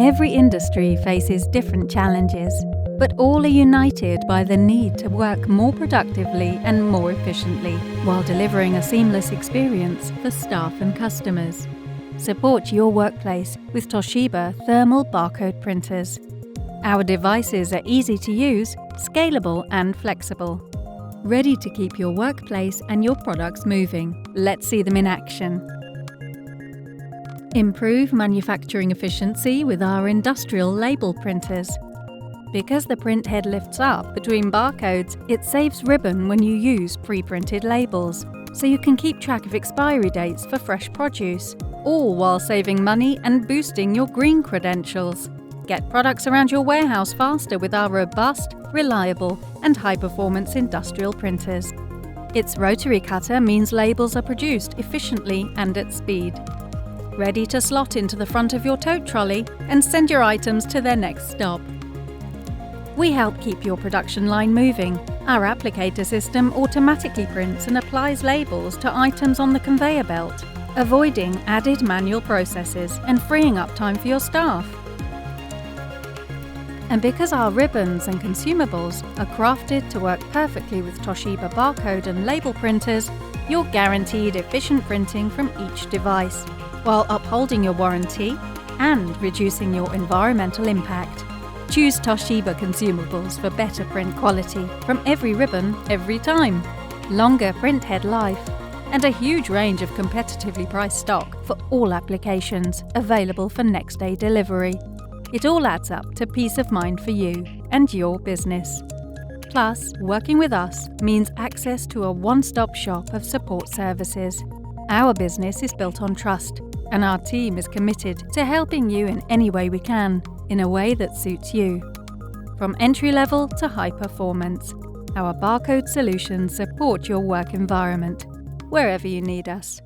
Every industry faces different challenges, but all are united by the need to work more productively and more efficiently while delivering a seamless experience for staff and customers. Support your workplace with Toshiba thermal barcode printers. Our devices are easy to use, scalable and flexible. Ready to keep your workplace and your products moving. Let's see them in action. Improve manufacturing efficiency with our industrial label printers. Because the print head lifts up between barcodes, it saves ribbon when you use pre-printed labels, so you can keep track of expiry dates for fresh produce, all while saving money and boosting your green credentials. Get products around your warehouse faster with our robust, reliable, and high-performance industrial printers. Its rotary cutter means labels are produced efficiently and at speed. Ready to slot into the front of your tote trolley and send your items to their next stop. We help keep your production line moving. Our applicator system automatically prints and applies labels to items on the conveyor belt, avoiding added manual processes and freeing up time for your staff. And because our ribbons and consumables are crafted to work perfectly with Toshiba barcode and label printers, you're guaranteed efficient printing from each device, while upholding your warranty and reducing your environmental impact. Choose Toshiba consumables for better print quality from every ribbon, every time, longer print head life, and a huge range of competitively priced stock for all applications available for next day delivery. It all adds up to peace of mind for you and your business. Plus, working with us means access to a one-stop shop of support services. Our business is built on trust, and our team is committed to helping you in any way we can, in a way that suits you. From entry-level to high performance, our barcode solutions support your work environment, wherever you need us.